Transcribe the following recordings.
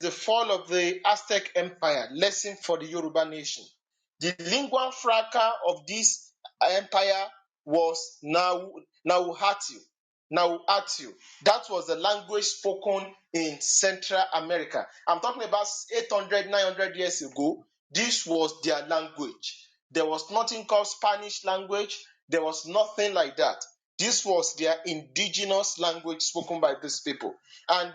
the fall of the Aztec Empire, lesson for the Yoruba nation. The lingua franca of this empire was Nahuatl. Nahuatl. That was the language spoken in Central America. I'm talking about 800, 900 years ago. This was their language. There was nothing called Spanish language. There was nothing like that. This was their indigenous language spoken by these people. And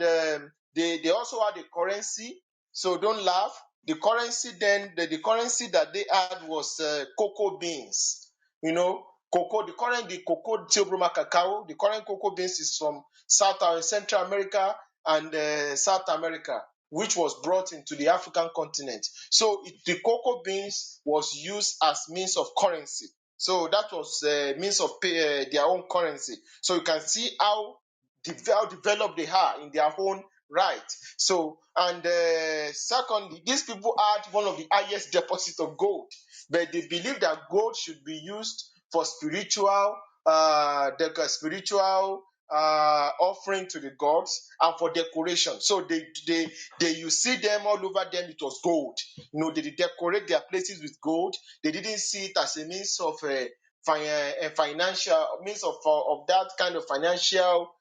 they also had a currency, so don't laugh. The currency then, the currency that they had was cocoa beans. You know, cocoa, the cocoa Theobroma cacao, the current cocoa beans is from Central America and South America, which was brought into the African continent. So the cocoa beans was used as means of currency. So that was means of their own currency. So you can see how developed they are in their own right. So, and secondly, these people had one of the highest deposits of gold, but they believe that gold should be used for spiritual, offering to the gods and for decoration. So you see them all over them. It was gold. You know, they decorate their places with gold. They didn't see it as a means of a financial means of that kind of financial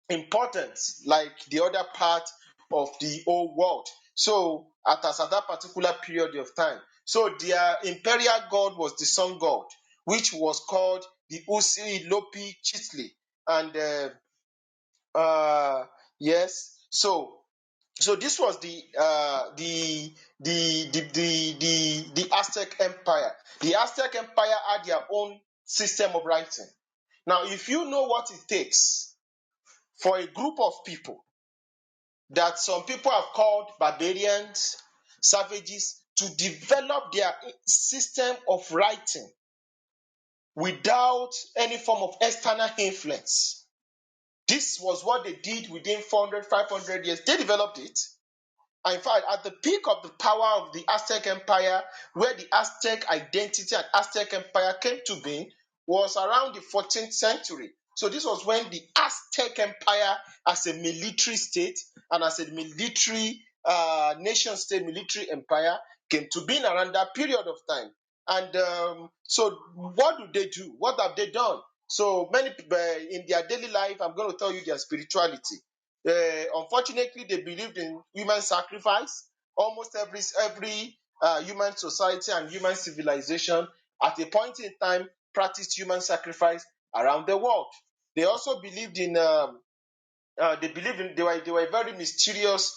importance like the other part of the old world. So at that particular period of time, so their imperial god was the sun god, which was called the Usi Lopi Chitli, and yes, so this was the Aztec Empire. The Aztec Empire had their own system of writing. Now, if you know what it takes for a group of people that some people have called barbarians, savages, to develop their system of writing without any form of external influence. This was what they did within 400, 500 years. They developed it. And in fact, at the peak of the power of the Aztec Empire, where the Aztec identity and Aztec Empire came to being, was around the 14th century. So this was when the Aztec Empire as a military state and as a military nation state, military empire came to being around that period of time. And so what do they do? What have they done? So many people in their daily life, I'm going to tell you their spirituality. Unfortunately, they believed in human sacrifice. Almost every human society and human civilization at a point in time practiced human sacrifice around the world. They also believed in they were very mysterious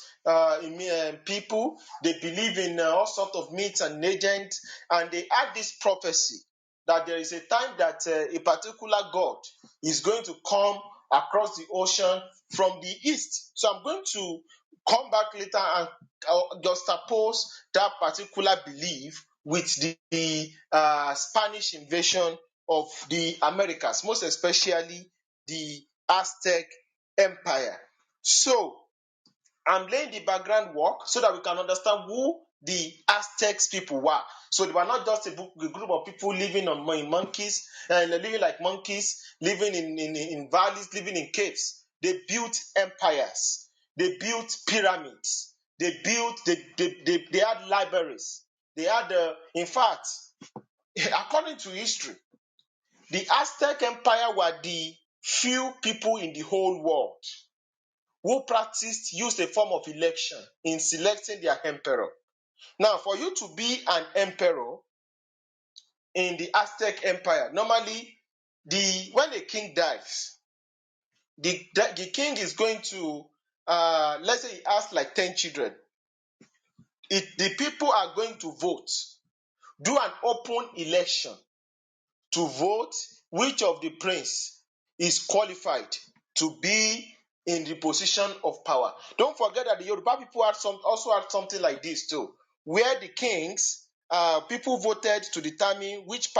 people. They believe in all sorts of myths and legends, and they had this prophecy that there is a time that a particular god is going to come across the ocean from the east. So I'm going to come back later and juxtapose that particular belief with the Spanish invasion of the Americas, most especially the Aztec Empire. So I'm laying the background work so that we can understand who the Aztecs people were. So they were not just a group of people living in monkeys, living like monkeys, living in valleys, living in caves. They built empires. They built pyramids. They had libraries. They had, in fact, according to history, the Aztec Empire were the few people in the whole world who used a form of election in selecting their emperor. Now, for you to be an emperor in the Aztec Empire, normally when a king dies, the king is going to, let's say he has like 10 children. The people are going to vote, do an open election to vote which of the prince is qualified to be in the position of power. Don't forget that the Yoruba people also had something like this too, where the kings, people voted to determine which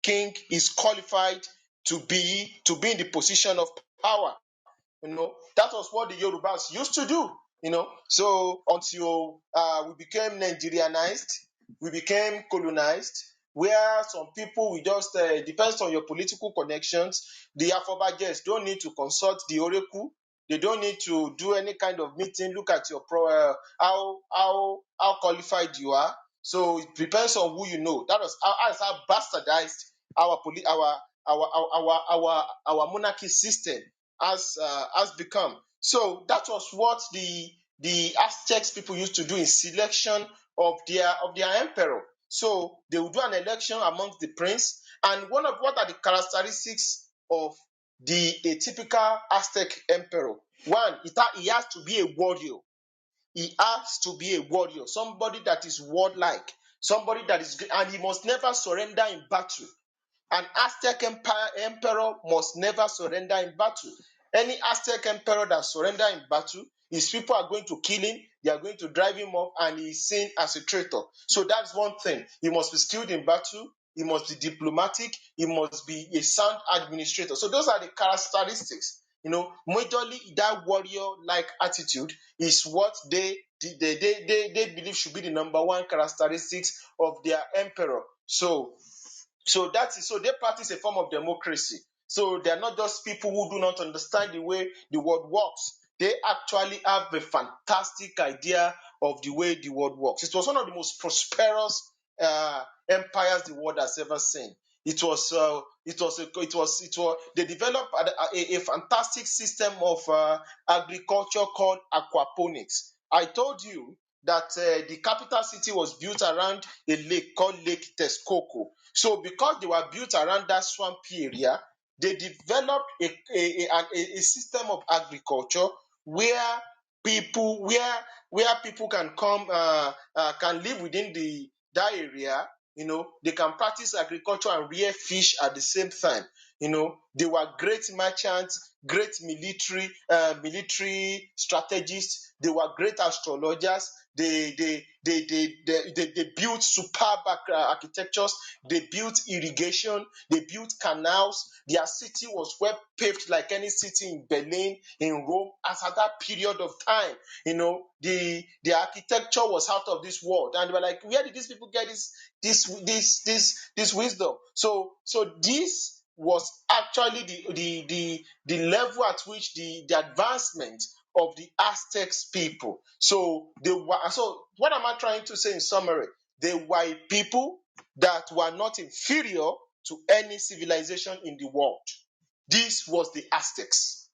king is qualified to be in the position of power. You know, that was what the Yorubas used to do. You know, so until we became Nigerianized, we became colonized, where some people we just depends on your political connections. The Afobajers don't need to consult the oracle. They don't need to do any kind of meeting. Look at your how qualified you are. So it depends on who you know. That's how bastardized our our monarchy system has become. So that was what the Aztecs people used to do in selection of their emperor. So they would do an election amongst the prince. And what are the characteristics of a typical Aztec emperor? One, he has to be a warrior. He has to be a warrior, somebody that is warlike, somebody that is, and he must never surrender in battle. An Aztec emperor must never surrender in battle. Any Aztec emperor that surrender in battle, his people are going to kill him, they are going to drive him off, and he is seen as a traitor. So that's one thing. He must be skilled in battle, he must be diplomatic, he must be a sound administrator. So those are the characteristics. Majorly that warrior-like attitude is what they believe should be the number one characteristics of their emperor. So they practice a form of democracy. So they are not just people who do not understand the way the world works. They actually have a fantastic idea of the way the world works. It was one of the most prosperous empires the world has ever seen. They developed a fantastic system of agriculture called aquaponics. I told you that the capital city was built around a lake called Lake Texcoco. So because they were built around that swampy area, they developed a system of agriculture where people can come, can live within that area. They can practice agriculture and rear fish at the same time. They were great merchants, great military strategists. They were great astrologers. They built superb architectures. They built irrigation. They built canals. Their city was well paved like any city in Berlin, in Rome, as at that period of time. The architecture was out of this world, and they were like, where did these people get this wisdom? So this was actually the level at which the advancement of the Aztecs people. So what am I trying to say in summary? They were a people that were not inferior to any civilization in the world. This was the Aztecs.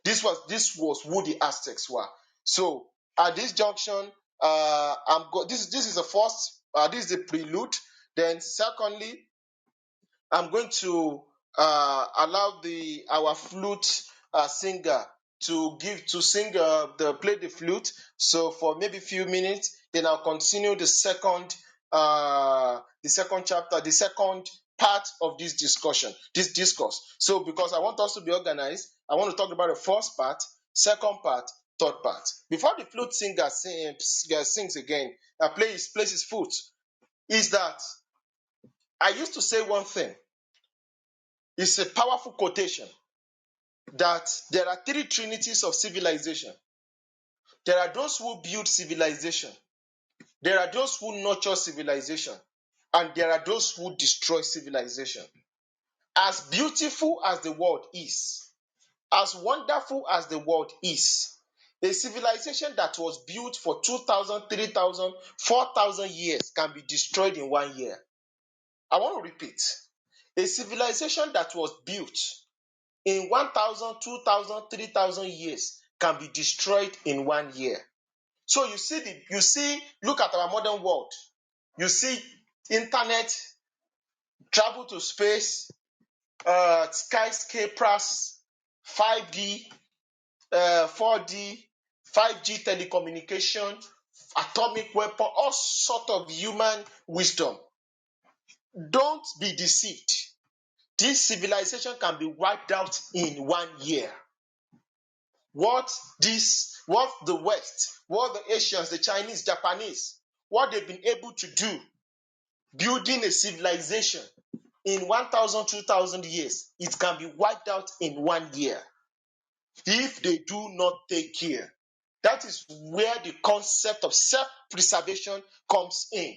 This was who the Aztecs were. So at this junction, this is the first. This is the prelude. Then secondly, I'm going to allow our flute singer to play the flute. So for maybe a few minutes, then I'll continue the second chapter, the second part of this discourse. So because I want us to be organized, I want to talk about the first part, second part, third part. Before the flute singer sings again, plays his flute, is that I used to say one thing. It's a powerful quotation that there are three trinities of civilization. There are those who build civilization, there are those who nurture civilization, and there are those who destroy civilization. As beautiful as the world is, as wonderful as the world is, a civilization that was built for 2,000, 3,000, 4,000 years can be destroyed in 1 year. I want to repeat. A civilization that was built in 1,000, 2,000, 3,000 years can be destroyed in 1 year. So look at our modern world. You see internet, travel to space, skyscrapers, 5D, 4D, 5G telecommunication, atomic weapon, all sort of human wisdom. Don't be deceived. This civilization can be wiped out in 1 year. What the West, what the Asians, the Chinese, Japanese, what they've been able to do, building a civilization in 1,000, 2,000 years, it can be wiped out in 1 year if they do not take care. That is where the concept of self-preservation comes in.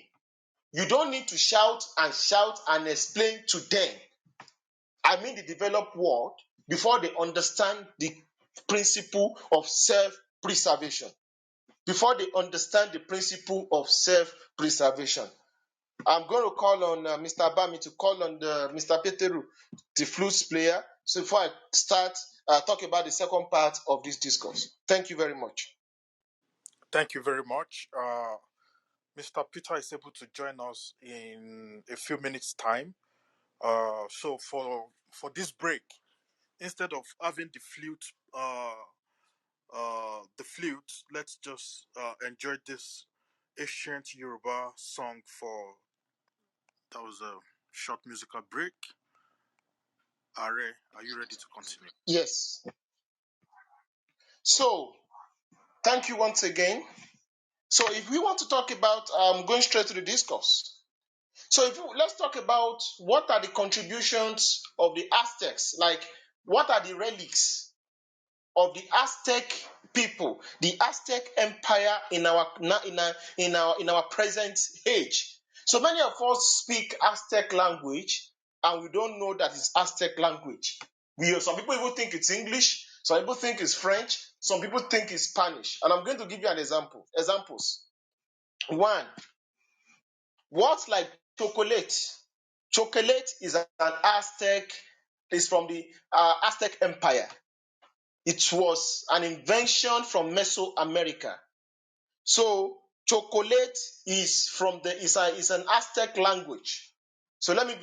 You don't need to shout and explain to them, I mean the developed world, before they understand the principle of self-preservation, before they understand the principle of self-preservation. I'm going to call on Mr. Bami to call on Mr. Peteru, the flute player, so before I start talk about the second part of this discourse. Thank you very much. Thank you very much. Mr. Peter is able to join us in a few minutes' time. So for this break, instead of having the flute, let's just enjoy this ancient Yoruba song. That was a short musical break. Are you ready to continue? Yes. So, thank you once again. So, if we want to talk about, going straight to the discourse. So, let's talk about what are the contributions of the Aztecs, like what are the relics of the Aztec people, the Aztec Empire in our present age. So many of us speak Aztec language, and we don't know that it's Aztec language. Some people even think it's English. Some people think it's French. Some people think it's Spanish. And I'm going to give you an example. Examples. One, words like chocolate. Chocolate is an Aztec. Is from the Aztec Empire. It was an invention from Mesoamerica. So chocolate is an Aztec language. So let me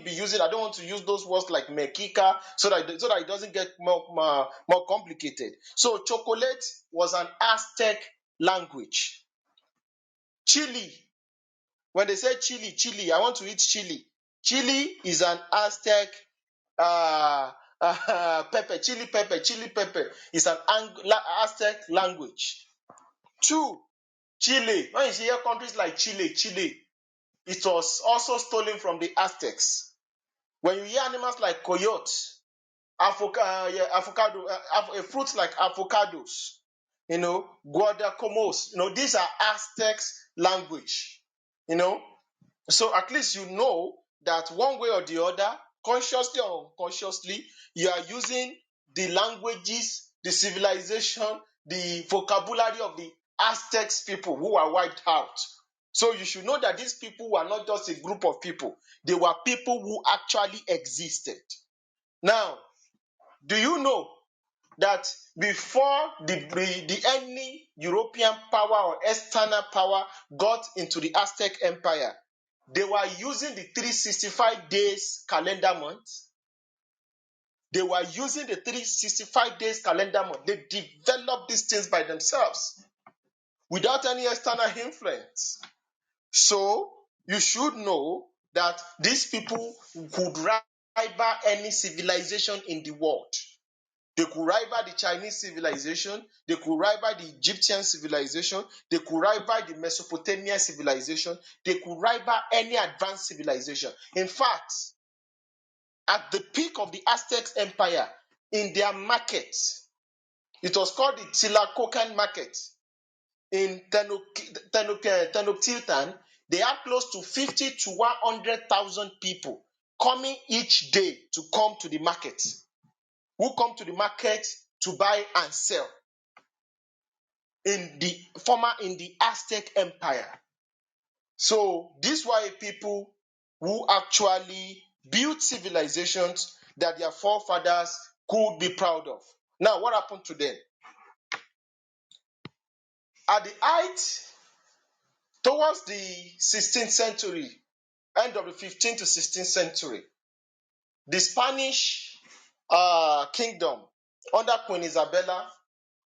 be using. I don't want to use those words like mexica so that it doesn't get more complicated. So chocolate was an Aztec language. Chili. When they say chili, I want to eat chili. Chili is an Aztec pepper, chili pepper is an Aztec language. Two, Chile. When you hear countries like Chile, it was also stolen from the Aztecs. When you hear animals like coyote, avocado, fruits like avocados, guadacomos, these are Aztecs language, So at least you know that one way or the other, consciously or unconsciously, you are using the languages, the civilization, the vocabulary of the Aztecs people who were wiped out. So you should know that these people were not just a group of people. They were people who actually existed. Now, do you know that before any European power or external power got into the Aztec Empire, they were using the 365 days calendar month. They were using the 365 days calendar month. They developed these things by themselves without any external influence. So you should know that these people could rival any civilization in the world. They could rival the Chinese civilization. They could rival the Egyptian civilization. They could rival the Mesopotamian civilization. They could rival any advanced civilization. In fact, at the peak of the Aztec Empire, in their market, it was called the Tlacocan market. In Tenochtitlan, they had close to 50 to 100,000 people coming each day to come to the market, who come to the market to buy and sell in the Aztec Empire. So these were people who actually built civilizations that their forefathers could be proud of. Now, what happened to them? At the height, towards the 16th century, end of the 15th to 16th century, the Spanish kingdom under Queen Isabella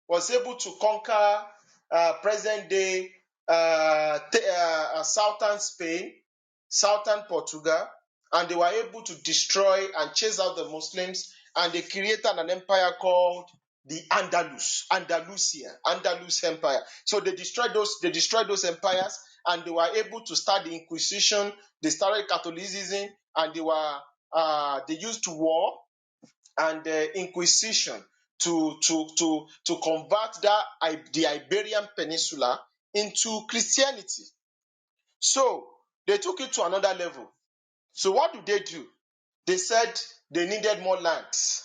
was able to conquer present-day southern Spain, southern Portugal, and they were able to destroy and chase out the Muslims, and they created an empire called the Andalus Empire. So they destroyed those empires, and they were able to start the Inquisition. They started Catholicism, and they used war and Inquisition to convert the Iberian Peninsula into Christianity. So they took it to another level. So what do? They said they needed more lands.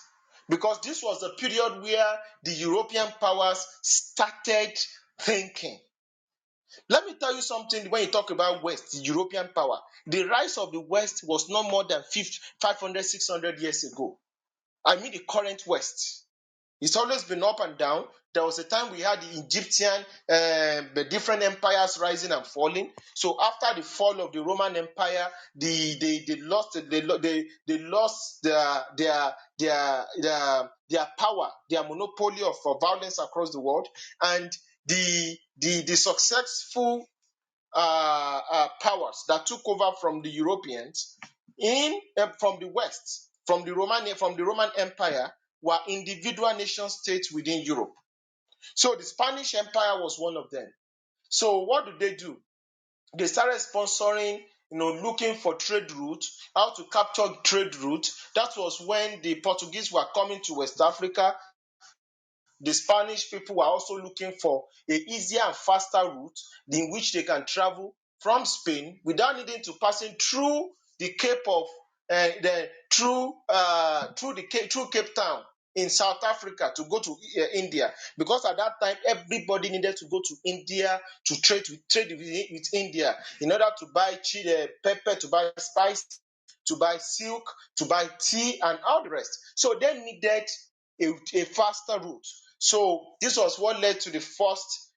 because this was the period where the European powers started thinking. Let me tell you something. When you talk about West, the European power, the rise of the West was not more than 500, 600 years ago. I mean the current West. It's always been up and down. There was a time we had the Egyptian, the different empires rising and falling. So after the fall of the Roman Empire, they lost their power, their monopoly of violence across the world, and the successful powers that took over from the Europeans from the West, from the Roman Empire, were individual nation states within Europe. So the Spanish Empire was one of them. So what did they do? They started sponsoring, looking for trade routes, how to capture trade routes. That was when the Portuguese were coming to West Africa. The Spanish people were also looking for a easier and faster route in which they can travel from Spain without needing to passing through the Cape of through Cape Town in South Africa to go to India, because at that time everybody needed to go to India to trade with India in order to buy pepper, to buy spice, to buy silk, to buy tea, and all the rest. So they needed a faster route. So this was what led to the first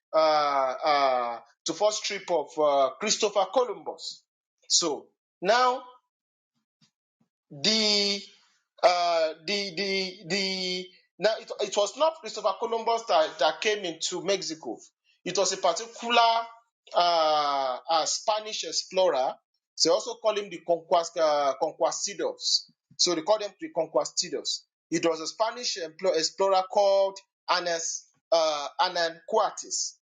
trip of Christopher Columbus. So now it was not Christopher Columbus that came into Mexico. It was a particular Spanish explorer. They also call him the conquistadors. So they call them the conquistadors. It was a Spanish explorer called Hernan Cortés.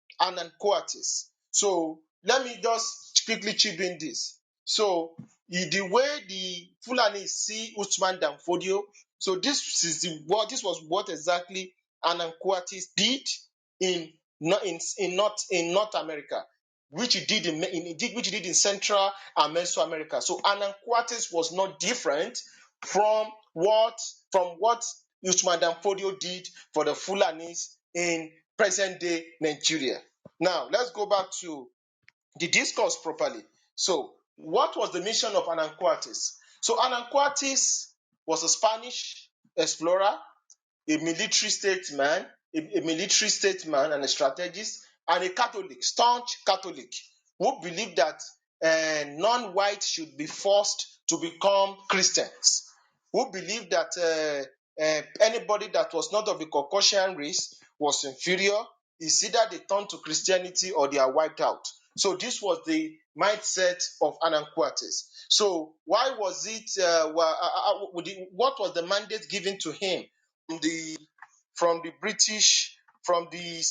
So let me just quickly chip in this. So the way the Fulani see Usman Danfodio, so this was what exactly Hernan Cortés did in North America, which he did in Central and Mesoamerica. So Hernan Cortés was not different from what Usman Danfodio did for the Fulanis in present day Nigeria. Now let's go back to the discourse properly. So, what was the mission of Hernan Cortés? So, Hernan Cortés was a Spanish explorer, a military statesman and a strategist, and a Catholic, staunch Catholic, who believed that non-whites should be forced to become Christians, who believed that anybody that was not of the Caucasian race was inferior. It's either they turn to Christianity or they are wiped out. So this was the mindset of Hernan Cortés. So why was it? What was the mandate given to him from the British crown, the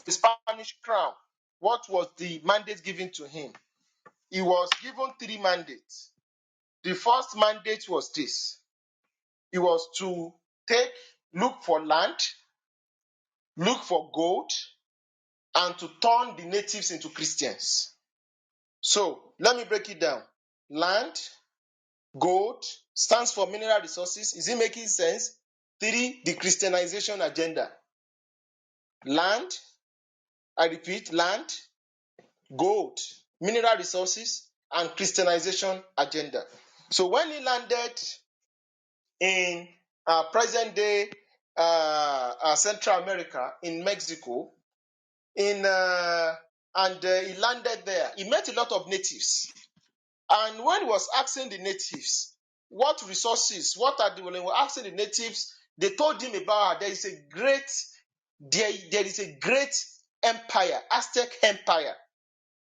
Spanish crown? What was the mandate given to him? He was given 3 mandates. The first mandate was this: he was to look for land, look for gold, and to turn the natives into Christians. So let me break it down. Land, gold stands for mineral resources. Is it making sense? 3, the Christianization agenda. Land, I repeat, land, gold, mineral resources, and Christianization agenda. So when he landed in present day Central America, in Mexico, he landed there, he met a lot of natives. And when he was asking the natives, what resources, when they were asking the natives, they told him about there is a great empire, Aztec Empire,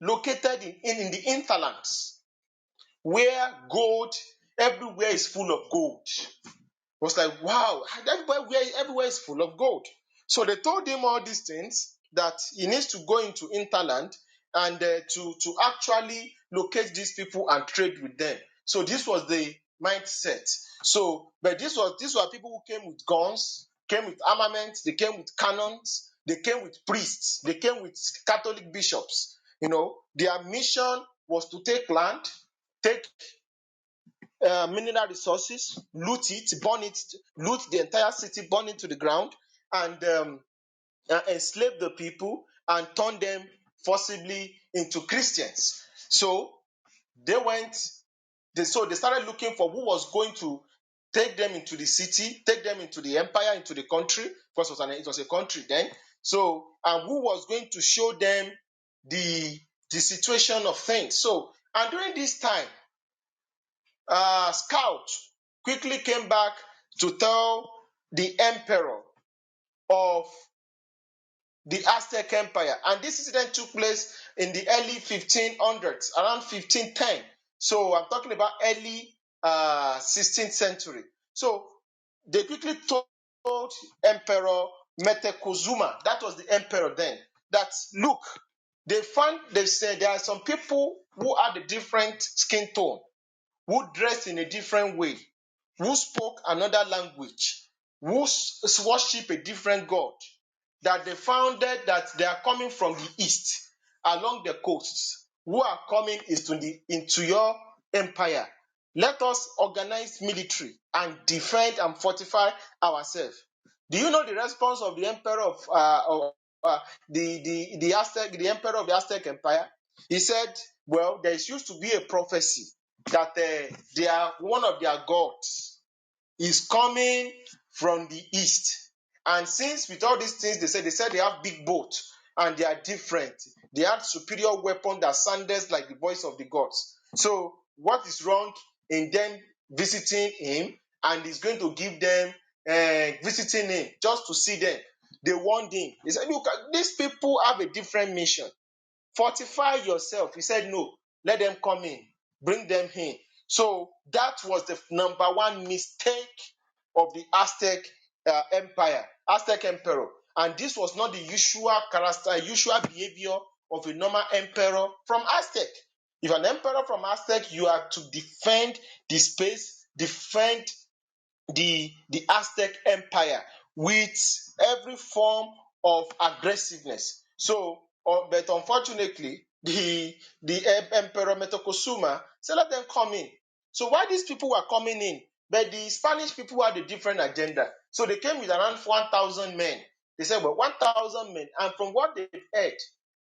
located in the hinterlands, where gold, everywhere is full of gold. Was like, wow, everywhere is full of gold. So they told him all these things, that he needs to go into hinterland and to actually locate these people and trade with them. So this was the mindset. So, but these were people who came with guns, came with armaments, they came with cannons, they came with priests, they came with Catholic bishops. Their mission was to take land, take mineral resources, loot it, burn it, loot the entire city, burn it to the ground, and enslave the people and turn them forcibly into Christians. So they went, so they started looking for who was going to take them into the city, take them into the empire, into the country, because it was a country then. So, and who was going to show them the situation of things. So, and during this time, Scout quickly came back to tell the emperor of the Aztec Empire. And this incident took place in the early 1500s, around 1510. So I'm talking about early 16th century. So they quickly told Emperor Metecozuma, that was the emperor then, that look, they said there are some people who had a different skin tone, who dressed in a different way, who spoke another language, who worship a different God, that they founded that they are coming from the east along the coasts, who are coming into your empire. Let us organize military and defend and fortify ourselves. Do you know the response of the emperor of the emperor of the Aztec Empire? He said, well, there used to be a prophecy that they are one of their gods is coming from the east. And since with all these things they said they have big boat and they are different. They have superior weapon that sounds like the voice of the gods. So what is wrong in them visiting him, and he's going to give them visiting him just to see them? They warned him. They said, look, these people have a different mission. Fortify yourself. He said, no, let them come in, bring them in. So that was the number one mistake of the Aztec Empire, Aztec Emperor. And this was not the usual behavior of a normal emperor from Aztec. If an emperor from Aztec, you are to defend the space, defend the Aztec Empire with every form of aggressiveness. So, but unfortunately, the Emperor Metocosuma said, let them come in. So why these people were coming in? But the Spanish people had a different agenda. So they came with around 1,000 men. They said, well, 1,000 men. And from what they've heard,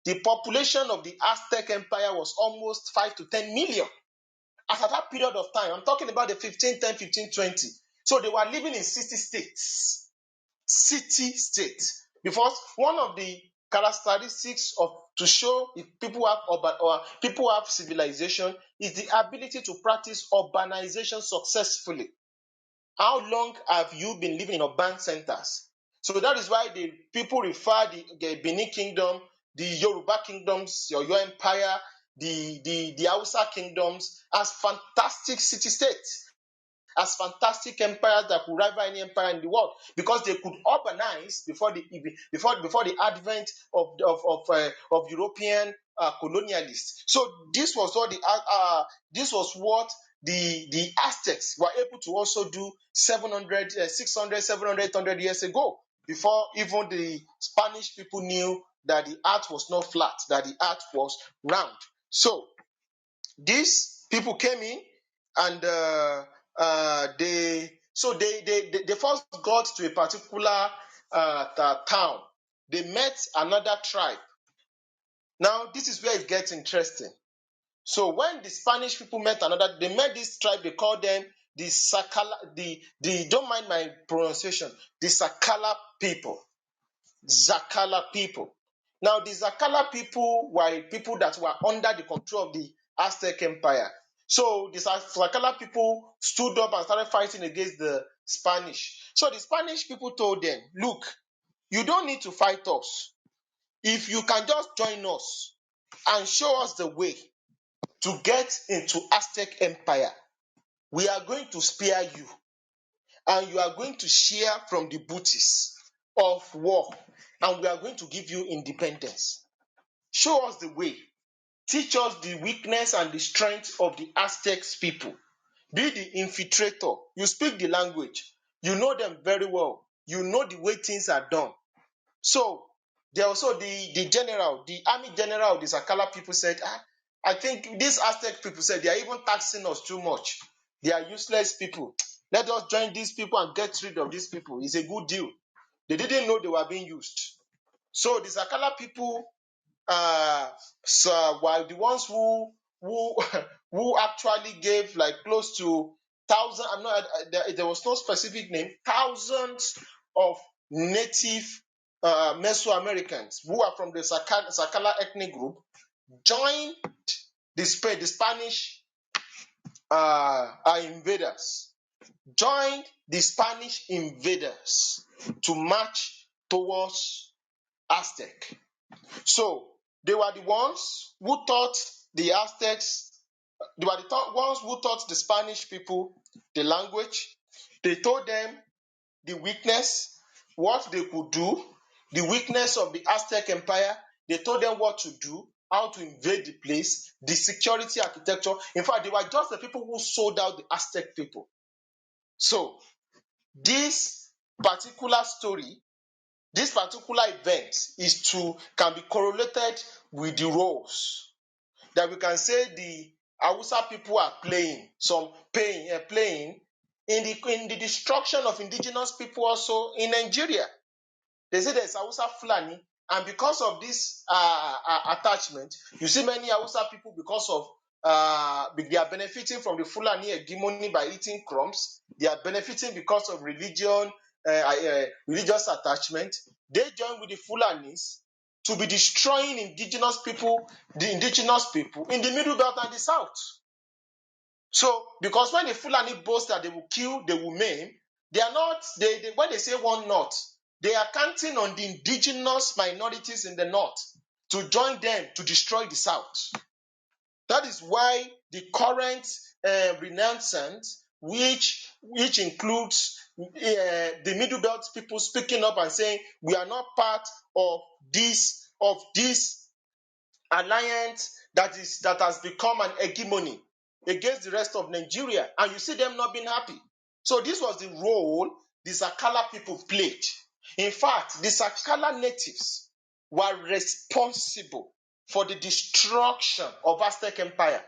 the population of the Aztec Empire was almost 5 to 10 million. As at that period of time, I'm talking about the 1510, 1520. So they were living in city states. City states. Because one of the characteristics of to show if people have urban or people have civilization is the ability to practice urbanization successfully. How long have you been living in urban centers? So that is why the people refer the Benin Kingdom, the Yoruba kingdoms, your empire, the Hausa kingdoms as fantastic city states, as fantastic empires that could rival any empire in the world, because they could urbanize before the advent of European colonialists. So this was what the Aztecs were able to also do 700, 600, 700, 800 years ago, before even the Spanish people knew that the earth was not flat, that the earth was round. So these people came in, and they first got to a particular town. They met another tribe. Now this is where it gets interesting. So when the Spanish people they met this tribe. They called them the Sakala. The don't mind my pronunciation. The Sakala people. Zakala people. Now, the Zakala people were people that were under the control of the Aztec Empire. So the Zakala people stood up and started fighting against the Spanish. So the Spanish people told them, look, you don't need to fight us. If you can just join us and show us the way to get into Aztec Empire, we are going to spare you, and you are going to share from the booty of war, and we are going to give you independence. Show us the way. Teach us the weakness and the strength of the Aztecs people. Be the infiltrator. You speak the language. You know them very well. You know the way things are done. So there also the army general of the Sakala people said, I think these Aztec people said they are even taxing us too much. They are useless people. Let us join these people and get rid of these people. It's a good deal. They didn't know they were being used. So the Sakala people were the ones who who actually gave like close to thousand. I'm not. There was no specific name. Thousands of native Mesoamericans who are from the Sakala ethnic group joined the Spanish invaders. Joined the Spanish invaders to march towards Aztec. So they were the ones who taught the Aztecs, they were the ones who taught the Spanish people the language. They told them the weakness, what they could do, the weakness of the Aztec Empire. They told them what to do, how to invade the place, the security architecture. In fact, they were just the people who sold out the Aztec people. So this particular story, this particular event can be correlated with the roles that we can say the Hausa people are playing in the destruction of indigenous people also in Nigeria. They say there's Hausa Fulani, and because of this attachment, you see many Hausa people, because of they are benefiting from the Fulani hegemony by eating crumbs. They are benefiting because of religious attachment. They join with the Fulanis to be destroying the indigenous people in the Middle Belt and the South. So, because when the Fulani boast that they will kill, they will maim, they are not, when they say one north, they are counting on the indigenous minorities in the north to join them to destroy the south. That is why the current renaissance, which includes the Middle Belt people speaking up and saying we are not part of this alliance that has become an hegemony against the rest of Nigeria, and you see them not being happy. So this was the role the Sakala people played. In fact, the Sakala natives were responsible for the destruction of Aztec Empire.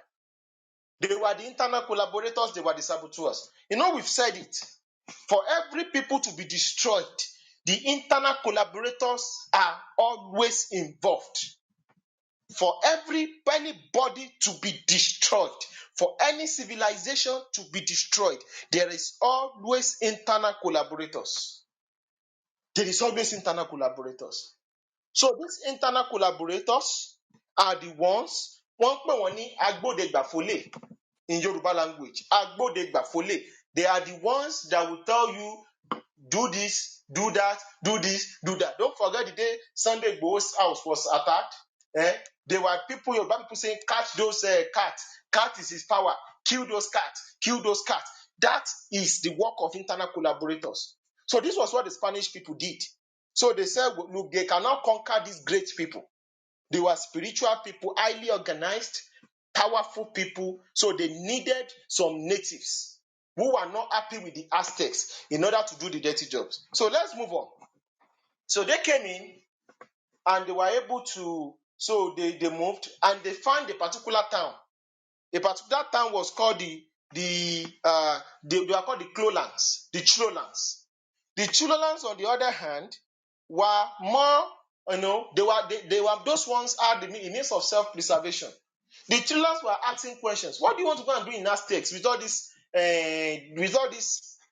They were the internal collaborators, they were the saboteurs. You know, we've said it. For every people to be destroyed, the internal collaborators are always involved. For anybody to be destroyed, for any civilization to be destroyed, there is always internal collaborators. There is always internal collaborators. So these internal collaborators are the ones, wọ́n pè wọ́n ní agbódegbàfólè in Yoruba language. Agbódegbàfólè. They are the ones that will tell you, do this, do that, do this, do that. Don't forget the day Sunday Igboho's house was attacked. There were Yoruba people saying, catch those cats. Cat is his power. Kill those cats. Kill those cats. That is the work of internal collaborators. So this was what the Spanish people did. So they said, look, they cannot conquer these great people. They were spiritual people, highly organized, powerful people. So they needed some natives who were not happy with the Aztecs in order to do the dirty jobs. So let's move on. So they came in and they were able to, so they moved and they found a particular town. A particular town was called they were called the Clolans, the Cholans. The Cholans, on the other hand, were more, they were those ones had the means of self-preservation. The Cholans were asking questions. What do you want to go and do in Aztecs with all this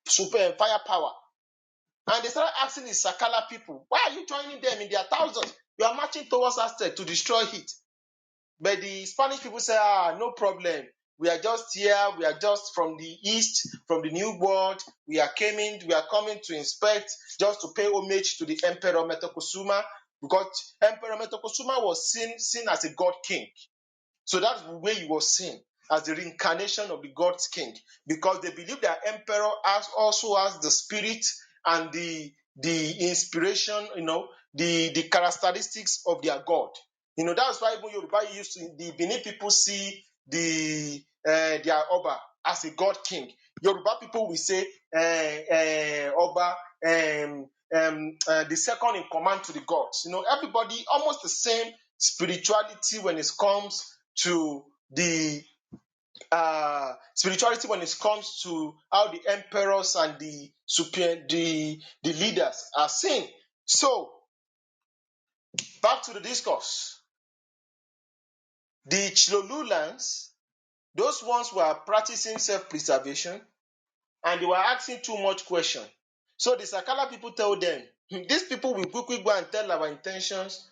super firepower? And they started asking the Sakala people, why are you joining them in their thousands? You are marching towards Aztec to destroy it. But the Spanish people say, no problem. We are just here. We are just from the east, from the new world. We are coming to inspect, just to pay homage to the Emperor Metocosuma, because Emperor Metocosuma was seen as a god king. So that's the way he was seen, as the reincarnation of the God's king, because they believe that emperor also has the spirit and the inspiration, the characteristics of their god. That's why even Yoruba the Benin people see their Oba as a god king. Yoruba people will say Oba, the second in command to the gods. Everybody almost the same spirituality when it comes to the spirituality when it comes to how the emperors and the leaders are seen. So back to the discourse. The Cholulans, those ones were practicing self-preservation and they were asking too much question. So the Sakala people tell them, these people will quickly go and tell our intentions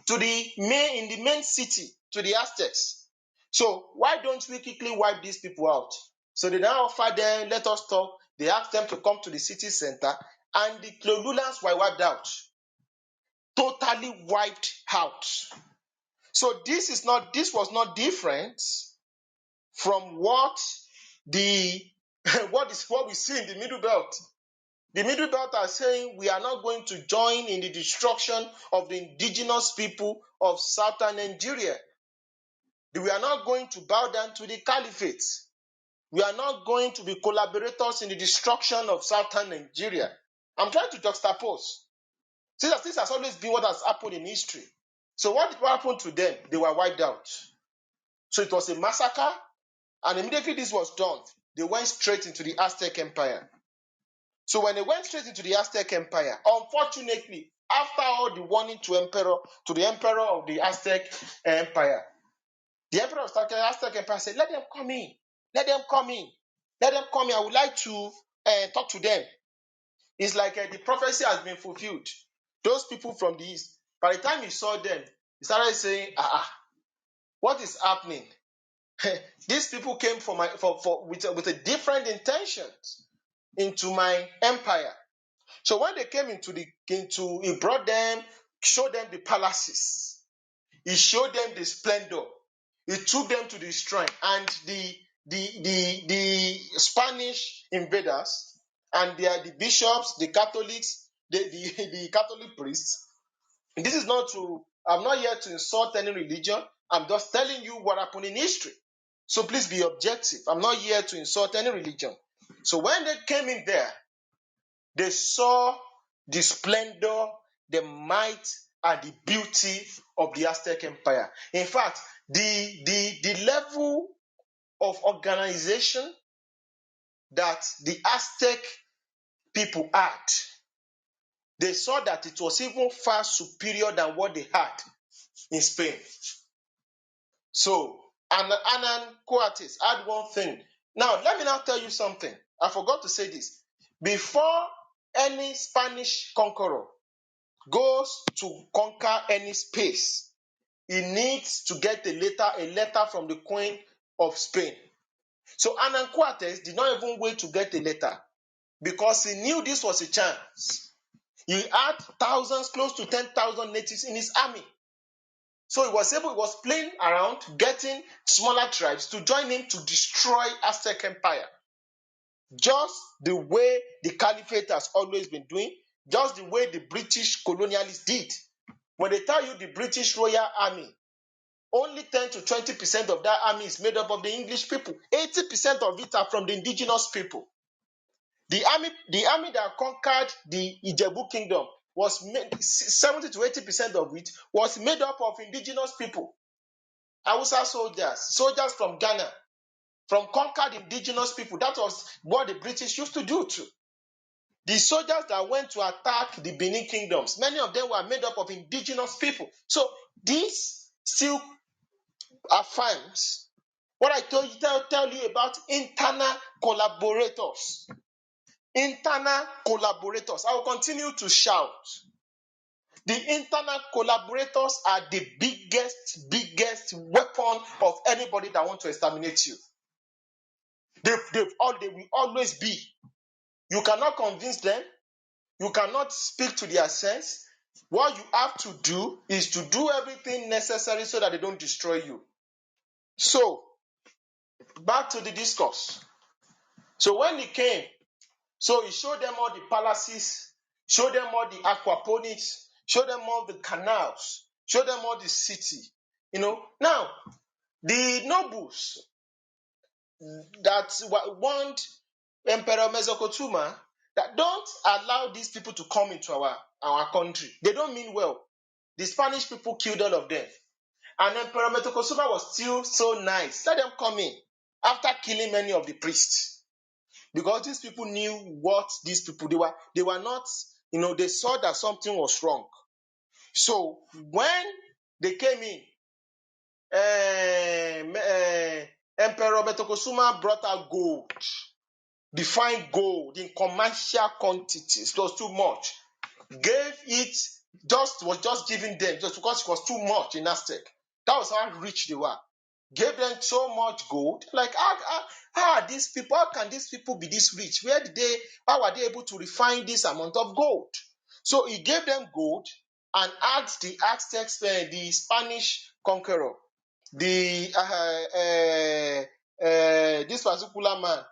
in the main city, to the Aztecs. So why don't we quickly wipe these people out? So they now offer them, let us talk. They asked them to come to the city center, and the Cholulans were wiped out. Totally wiped out. So this was not different from what what we see in the Middle Belt. The Middle Belt are saying we are not going to join in the destruction of the indigenous people of southern Nigeria. We are not going to bow down to the caliphate. We are not going to be collaborators in the destruction of southern Nigeria. I'm trying to juxtapose. See, that this has always been what has happened in history. So what happened to them? They were wiped out. So it was a massacre, and immediately this was done, they went straight into the Aztec Empire. So when they went straight into the Aztec Empire, unfortunately, after all the warning to the emperor of the Aztec Empire, the emperor of the Aztec Empire said, let them come in. Let them come in. Let them come in. I would like to talk to them. It's like the prophecy has been fulfilled. Those people from the east, by the time he saw them, he started saying, what is happening? These people came with a different intentions into my empire. So when they came he brought them, showed them the palaces. He showed them the splendor. He took them to the shrine, and the Spanish invaders and the bishops, the Catholics, the Catholic priests. This is not to. I'm not here to insult any religion. I'm just telling you what happened in history. So please be objective. I'm not here to insult any religion. So when they came in there, they saw the splendor, the might, and the beauty of the Aztec Empire. In fact, the level of organization that the Aztec people had, they saw that it was even far superior than what they had in Spain. So, Anan Coates had one thing. Now, let me now tell you something. I forgot to say this. Before any Spanish conqueror goes to conquer any space, he needs to get a letter from the Queen of Spain. So Anan Coates did not even wait to get a letter because he knew this was a chance. He had thousands, close to 10,000 natives in his army. So he was playing around, getting smaller tribes to join him to destroy Aztec Empire. Just the way the Caliphate has always been doing, just the way the British colonialists did. When they tell you the British Royal Army, only 10 to 20% of that army is made up of the English people. 80% of it are from the indigenous people. The army that conquered the Ijebu kingdom was 70 to 80% of it was made up of indigenous people. Hausa soldiers from Ghana, from conquered indigenous people. That was what the British used to do too. The soldiers that went to attack the Benin kingdoms, many of them were made up of indigenous people. So this still affirms what I tell you about internal collaborators. Internal collaborators. I will continue to shout. The internal collaborators are the biggest weapon of anybody that wants to exterminate you. They will always be. You cannot convince them. You cannot speak to their sense. What you have to do is to do everything necessary so that they don't destroy you. So, back to the discourse. So when he came, so he showed them all the palaces, showed them all the aquaponics, showed them all the canals, showed them all the city. Now, the nobles that warned Emperor Mezokotuma that don't allow these people to come into our country. They don't mean well. The Spanish people killed all of them. And Emperor Mezokotuma was still so nice. Let them come in. after killing many of the priests. Because these people knew what these people, they were not, they saw that something was wrong. So when they came in, Emperor Betokosuma brought out gold, the fine gold in commercial quantities. It was too much. Gave it, was just giving them, just because it was too much in Aztec. That was how rich they were. Gave them so much gold. Like, how are these people? How can these people be this rich? How are they able to refine this amount of gold? So he gave them gold and asked the Aztecs, the Spanish conqueror, this particular man,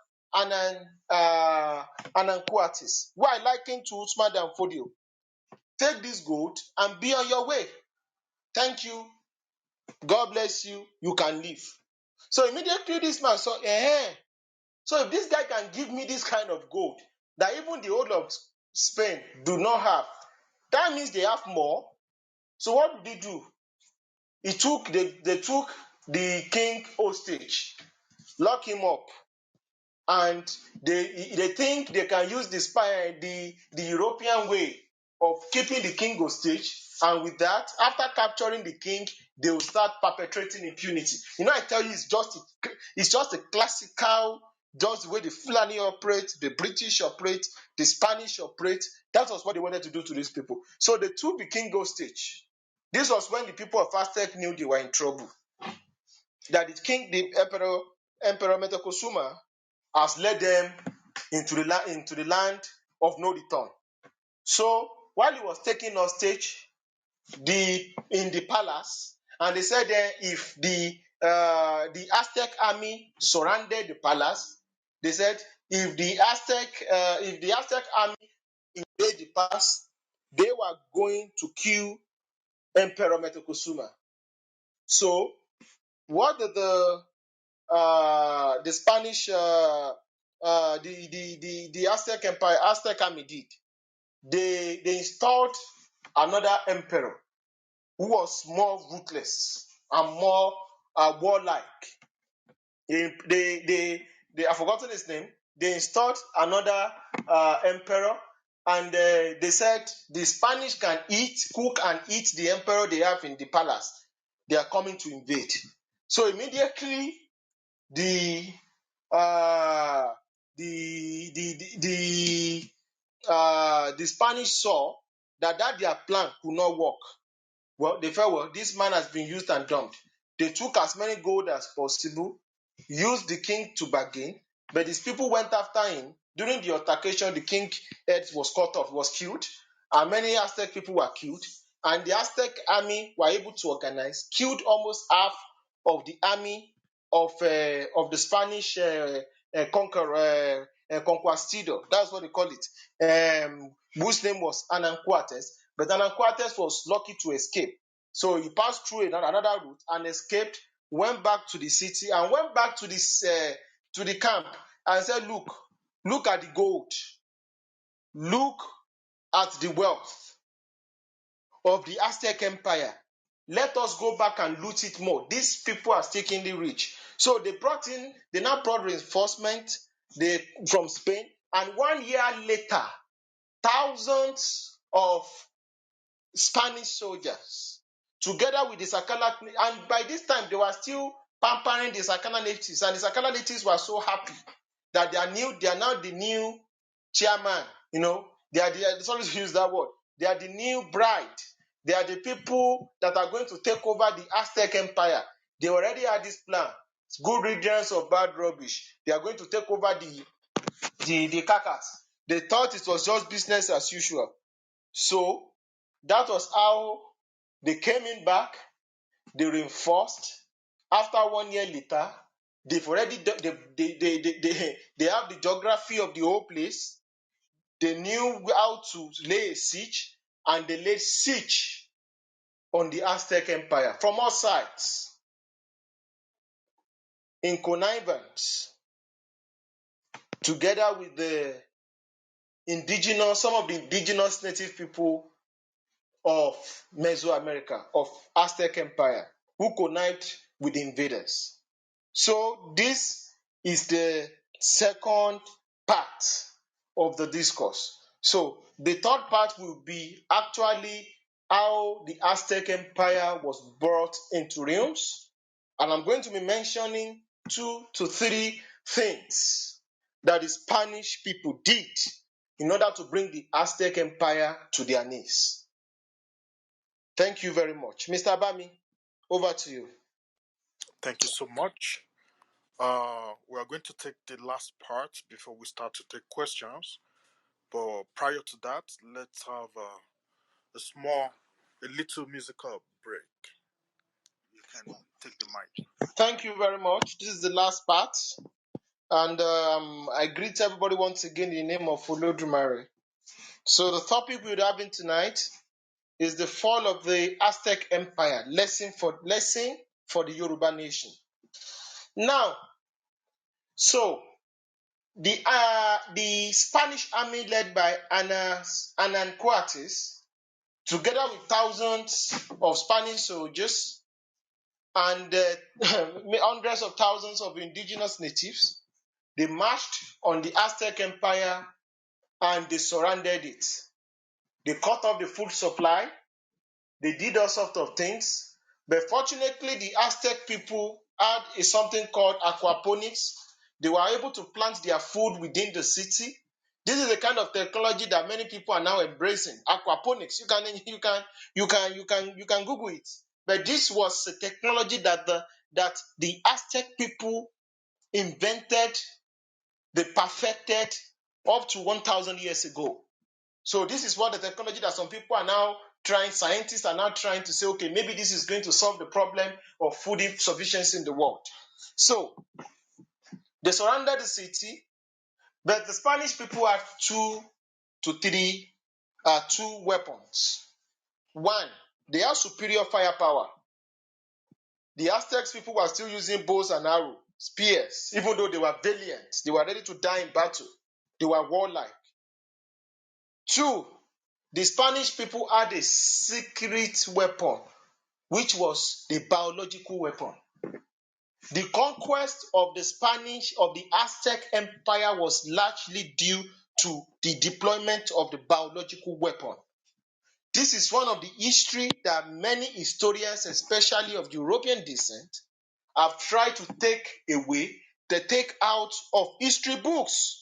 Ananquatis, who I liken to Usman Dan Fodio, take this gold and be on your way. Thank you. God bless you. You can leave. So immediately this man saw, so if this guy can give me this kind of gold that even the whole of Spain do not have, that means they have more. So what did he do? They took the king hostage, lock him up, and they think they can use the European way of keeping the king hostage, and with that, after capturing the king, they will start perpetrating impunity. I tell you, it's just a classical, just the way the Fulani operate, the British operate, the Spanish operate. That was what they wanted to do to these people. So they took the king hostage. This was when the people of Aztec knew they were in trouble. That the Emperor Metokosuma has led them into the land of no return. So while he was taking hostage in the palace, and they said if the Aztec army surrounded the palace, they said if the Aztec army invade the palace, they were going to kill Emperor Metokosuma. So what did the Spanish the Aztec Empire, Aztec army did? They installed another emperor who was more ruthless and more warlike. I've forgotten his name. They installed another emperor, and they said the Spanish can cook and eat the emperor they have in the palace. They are coming to invade. So immediately the Spanish saw that their plan could not work. Well, they felt, well, this man has been used and dumped. They took as many gold as possible, used the king to bargain, but these people went after him. During the altercation, the king's head was cut off, was killed, and many Aztec people were killed. And the Aztec army were able to organize, killed almost half of the army of the Spanish conqueror, conquistador. That's what they call it. Whose name was Ananquates. But Ananquates was lucky to escape. So he passed through another route and escaped, went back to the city and went back to the camp and said, look at the gold. Look at the wealth of the Aztec Empire. Let us go back and loot it more. These people are stickingly rich. So they now brought reinforcement from Spain, and 1 year later, thousands of Spanish soldiers, together with the Sakana, and by this time they were still pampering the Sakana natives, and the Sakana natives were so happy that they are now the new chairman. Sorry to use that word. They are the new bride. They are the people that are going to take over the Aztec Empire. They already had this plan. It's good riddance of bad rubbish. They are going to take over the carcass. They thought it was just business as usual. So that was how they came in back. They reinforced. After 1 year later, they've already they have the geography of the whole place. They knew how to lay a siege, and they laid siege on the Aztec Empire from all sides in connivance, together with some of the indigenous native people of Mesoamerica, of Aztec Empire, who connived with the invaders. So this is the second part of the discourse. So the third part will be actually how the Aztec Empire was brought into realms. And I'm going to be mentioning 2 to 3 things that the Spanish people did in order to bring the Aztec Empire to their knees. Thank you very much. Mr. Bami, over to you. Thank you so much. We are going to take the last part before we start to take questions. But prior to that, let's have a little musical break. You can take the mic. Thank you very much. This is the last part. And I greet everybody once again in the name of Olodumare. So the topic we're having tonight is the fall of the Aztec Empire, lesson for the Yoruba nation. Now, so the Spanish army led by Anan Cortés, together with thousands of Spanish soldiers and hundreds of thousands of indigenous natives, they marched on the Aztec Empire and they surrounded it. They cut off the food supply. They did all sorts of things. But fortunately, the Aztec people had something called aquaponics. They were able to plant their food within the city. This is the kind of technology that many people are now embracing. Aquaponics. You can Google it. But this was a technology that the Aztec people invented, they perfected up to 1,000 years ago. So this is what the technology that some people are now trying, scientists are now trying to say, okay, maybe this is going to solve the problem of food insufficiency in the world. So they surrounded the city, but the Spanish people had two weapons. One, they have superior firepower. The Aztecs people were still using bows and arrows, spears, even though they were valiant. They were ready to die in battle. They were warlike. Two, the Spanish people had a secret weapon, which was the biological weapon. The conquest of the Aztec Empire was largely due to the deployment of the biological weapon. This is one of the history that many historians, especially of European descent, have tried to take out of history books.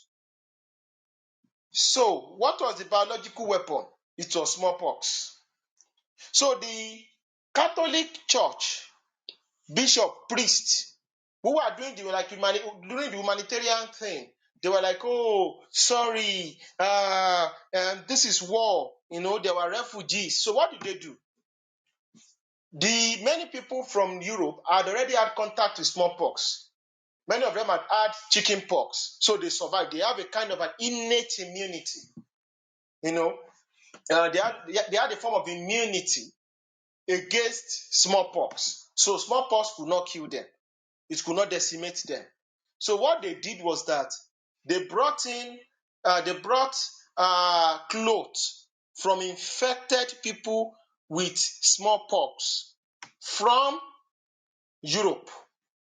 So, what was the biological weapon? It was smallpox. So the Catholic Church, bishop, priest, who were doing during the humanitarian thing, they were like, oh, sorry, this is war. There were refugees. So what did they do? Many people from Europe had already had contact with smallpox. Many of them had had chicken pox, so they survived. They have a kind of an innate immunity. They had a form of immunity against smallpox. So smallpox could not kill them. It could not decimate them. So what they did was that they brought clothes from infected people with smallpox from Europe,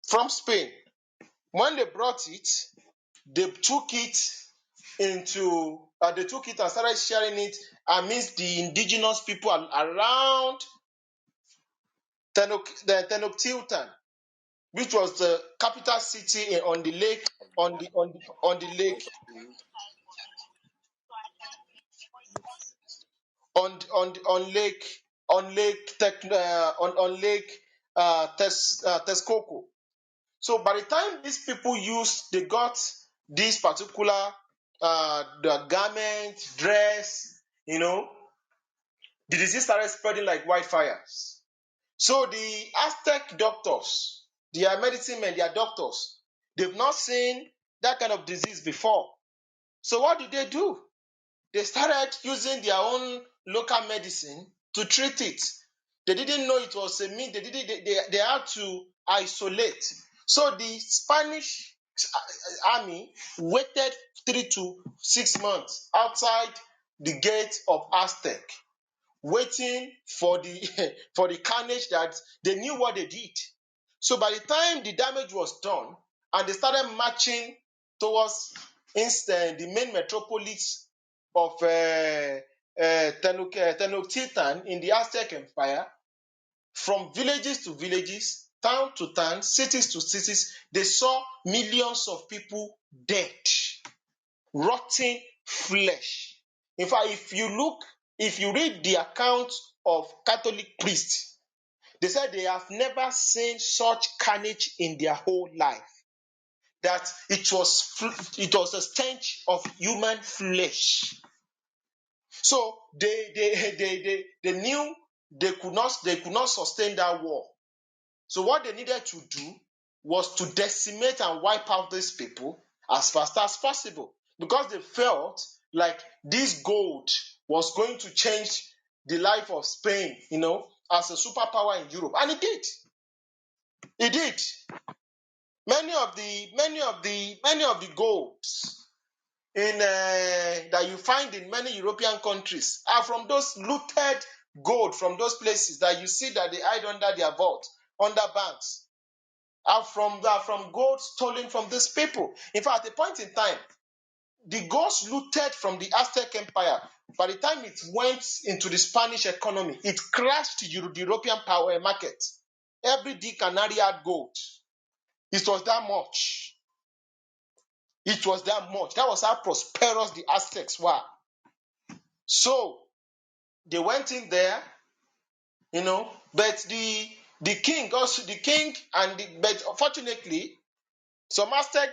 from Spain. When they brought it, they took it and started sharing it amidst the indigenous people around Tenochtitlan, which was the capital city on the lake Texcoco. So by the time these people they got this particular the garment, dress, the disease started spreading like wildfires. So the Aztec doctors, their medicine men, their doctors, they've not seen that kind of disease before. So what did they do? They started using their own local medicine to treat it. They didn't know it was a myth. They had to isolate. So the Spanish army waited 3 to 6 months outside the gate of Aztec, waiting for the for the carnage that they knew what they did. So by the time the damage was done, and they started marching towards the main metropolis of Tenochtitlan in the Aztec Empire. From villages to villages, town to town, cities to cities, they saw millions of people dead, rotting flesh. In fact, if you read the account of Catholic priests, they said they have never seen such carnage in their whole life. That it was a stench of human flesh. So they knew they could not sustain that war. So what they needed to do was to decimate and wipe out these people as fast as possible, because they felt like this gold was going to change the life of Spain, as a superpower in Europe, and it did. It did. Many of the golds that you find in many European countries are from those looted gold from those places that you see that they hide under their vault, under banks, are from gold stolen from these people. In fact, at a point in time, the golds looted from the Aztec Empire, by the time it went into the Spanish economy, it crashed the European power market. Every Dick and Harry had gold. It was that much. It was that much. That was how prosperous the Aztecs were. So they went in there, but the king but unfortunately, some Aztec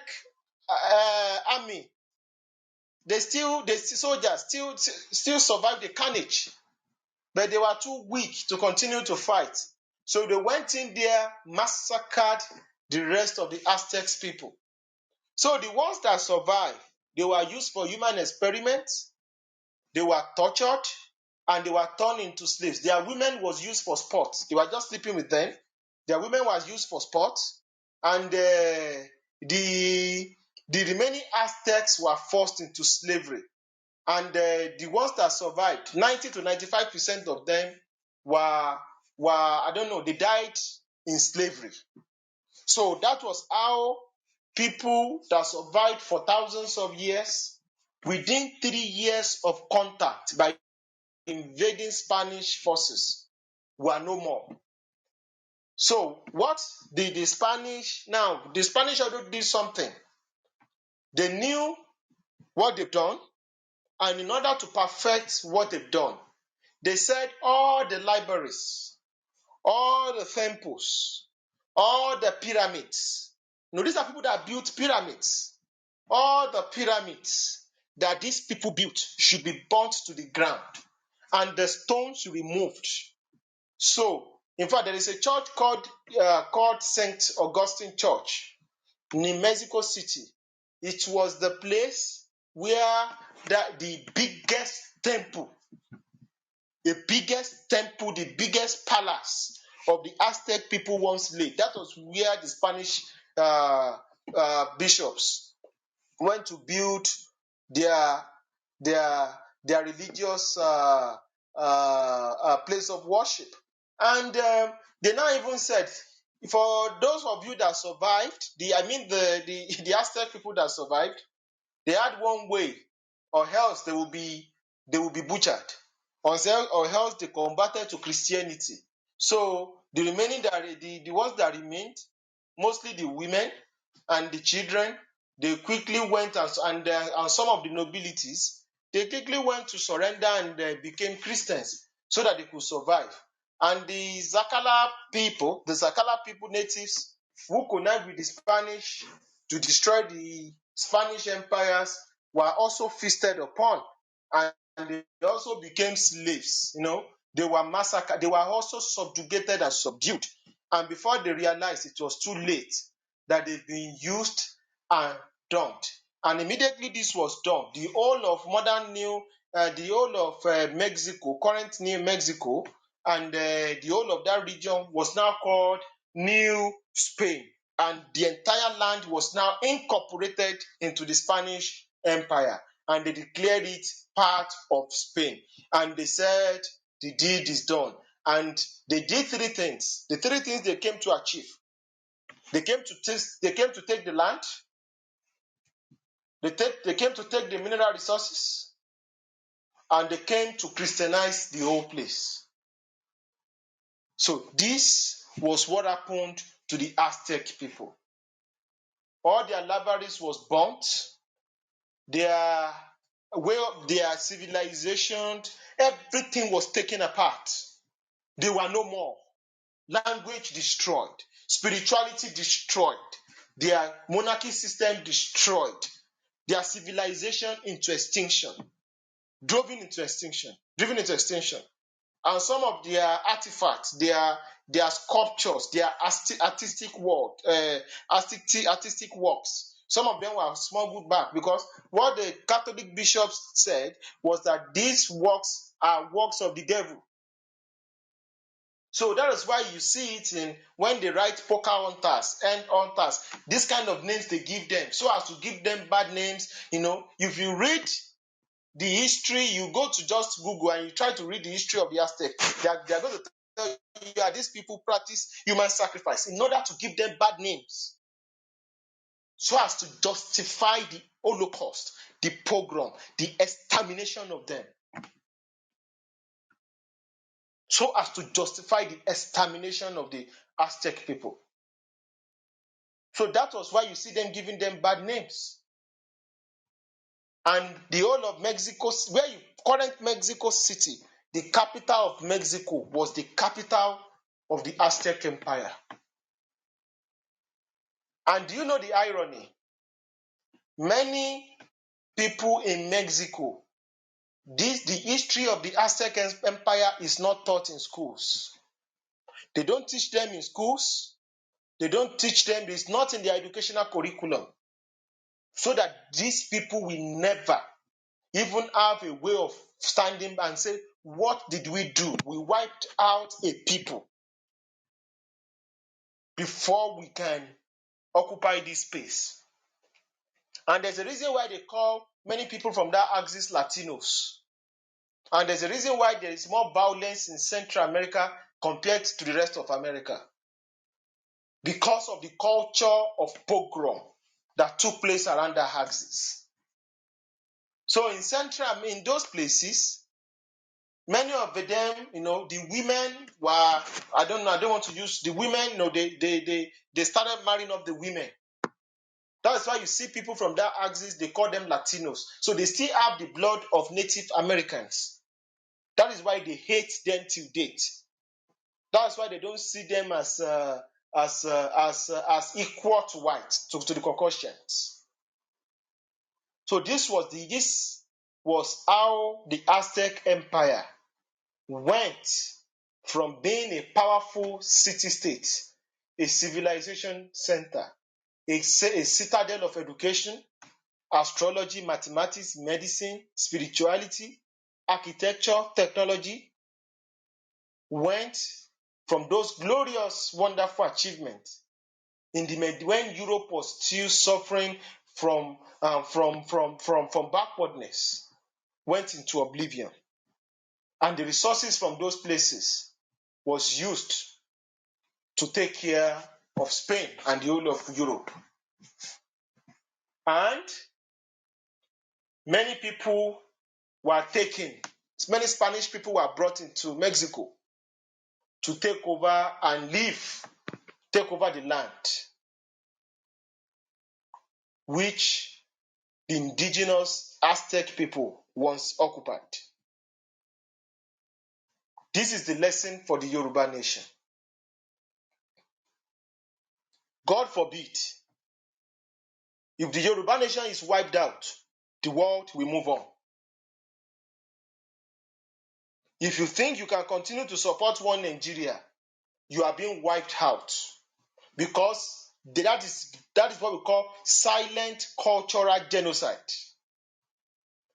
army, the soldiers still survived the carnage, but they were too weak to continue to fight. So they went in there, massacred the rest of the Aztecs people. So the ones that survived, they were used for human experiments, they were tortured, and they were turned into slaves. Their women was used for sports. They were just sleeping with them. Their women was used for sports, and the remaining Aztecs were forced into slavery. And the ones that survived, 90 to 95% of them were I don't know, they died in slavery. So that was how people that survived for thousands of years, within 3 years of contact by invading Spanish forces, were no more. So what did the Spanish now? The Spanish already did something. They knew what they've done, and in order to perfect what they've done, they said all the libraries, all the temples, all the pyramids. These are people that built pyramids. All the pyramids that these people built should be burnt to the ground, and the stones removed. So, in fact, there is a church called St. Augustine Church in Mexico City. It was the place where the biggest temple, the biggest palace of the Aztec people once lived. That was where the Spanish bishops went to build their religious place of worship. And they now even said, for those of you that survived, the Aztec people that survived, they had one way, or else they will be butchered, or else they converted to Christianity. So the remaining the ones that remained, mostly the women and the children, they quickly went and some of the nobilities, they quickly went to surrender and became Christians so that they could survive. And the Zacala people, natives, who connect with the Spanish to destroy the Spanish empires, were also feasted upon, and they also became slaves. They were massacred. They were also subjugated and subdued. And before they realized, it was too late, that they've been used and dumped. And immediately this was done, the whole of Mexico, current New Mexico, and the whole of that region was now called New Spain. And the entire land was now incorporated into the Spanish Empire, and they declared it part of Spain. And they said the deed is done. And they did three things. The three things they came to achieve. They came to take the land. They came to take the mineral resources, and they came to Christianize the whole place. So this was what happened to the Aztec people. All their libraries was burnt. Their way of their civilization, everything was taken apart. They were no more. Language destroyed. Spirituality destroyed. Their monarchy system destroyed. Their civilization into extinction. Driven into extinction. And some of their artifacts, their sculptures, their artistic works, some of them were smuggled back, because what the Catholic bishops said was that these works are works of the devil. So that is why you see it in when they write Pocahontas and hunters, this kind of names they give them, so as to give them bad names. If you read the history, you go to just Google and you try to read the history of the Aztecs, they are going to tell you that these people practice human sacrifice in order to give them bad names, so as to justify the Holocaust, the pogrom, the extermination of them. So as to justify the extermination of the Aztec people. So that was why you see them giving them bad names. And the whole of Mexico, current Mexico City, the capital of Mexico, was the capital of the Aztec Empire. And do you know the irony? Many people in Mexico, the history of the Aztec Empire is not taught in schools. They don't teach them in schools. They don't teach them. It's not in their educational curriculum. So that these people will never even have a way of standing and say, what did we do? We wiped out a people before we can occupy this space. And there's a reason why they call many people from that axis Latinos. And there's a reason why there is more violence in Central America compared to the rest of America. Because of the culture of pogrom that took place around that axis. So in those places, many of them, the women were, I don't want to use the women, they started marrying up the women. That's why you see people from that axis, they call them Latinos. So they still have the blood of Native Americans. That is why they hate them till date. That's why they don't see them as equal to white, to the Caucasians. So this was how the Aztec Empire went from being a powerful city-state, a civilization center, a citadel of education, astrology, mathematics, medicine, spirituality, architecture, technology, went from those glorious, wonderful achievements when Europe was still suffering from backwardness, went into oblivion. And the resources from those places was used to take care of Spain and the whole of Europe. And many people were taken, many Spanish people were brought into Mexico to take over the land, which the indigenous Aztec people once occupied. This is the lesson for the Yoruba nation. God forbid, if the Yoruba nation is wiped out, the world will move on. If you think you can continue to support one Nigeria, you are being wiped out, because that is what we call silent cultural genocide.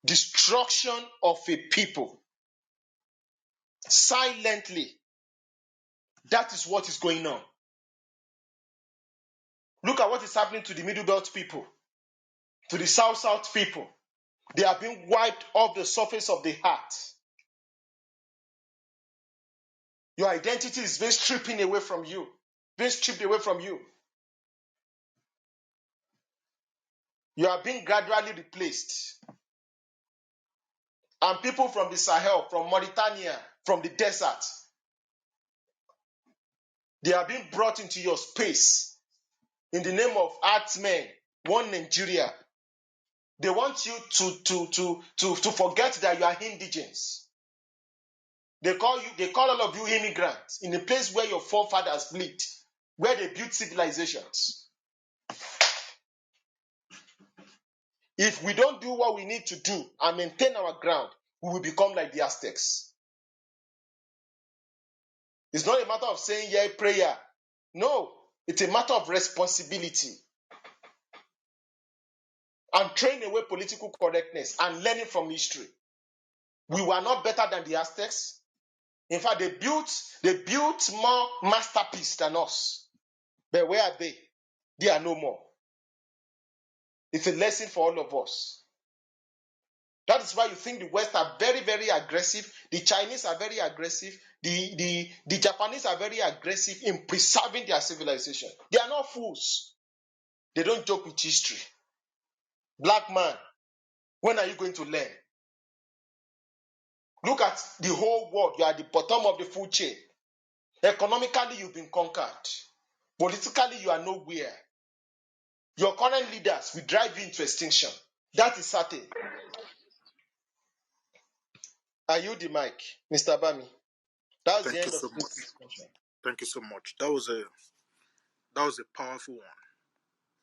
Destruction of a people silently. That is what is going on. Look at what is happening to the Middle Belt people, to the South people. They are being wiped off the surface of the earth. Your identity is being stripped away from you. You are being gradually replaced. And people from the Sahel, from Mauritania, from the desert, they are being brought into your space in the name of Artsmen, one Nigeria. They want you to forget that you are indigens. They call all of you immigrants in a place where your forefathers lived, where they built civilizations. If we don't do what we need to do and maintain our ground, we will become like the Aztecs. It's not a matter of saying, yeah, prayer. No, it's a matter of responsibility and throwing away political correctness and learning from history. We were not better than the Aztecs. In fact, they built more masterpieces than us. But where are they? They are no more. It's a lesson for all of us. That is why you think the West are very, very aggressive. The Chinese are very aggressive. The Japanese are very aggressive in preserving their civilization. They are not fools. They don't joke with history. Black man, when are you going to learn? Look at the whole world. You are at the bottom of the food chain. Economically, you've been conquered. Politically, you are nowhere. Your current leaders will drive you into extinction. That is certain. Are you the mic, Mr. Bami? That's the Thank you end of so this much. discussion. Thank you so much. That was a powerful one.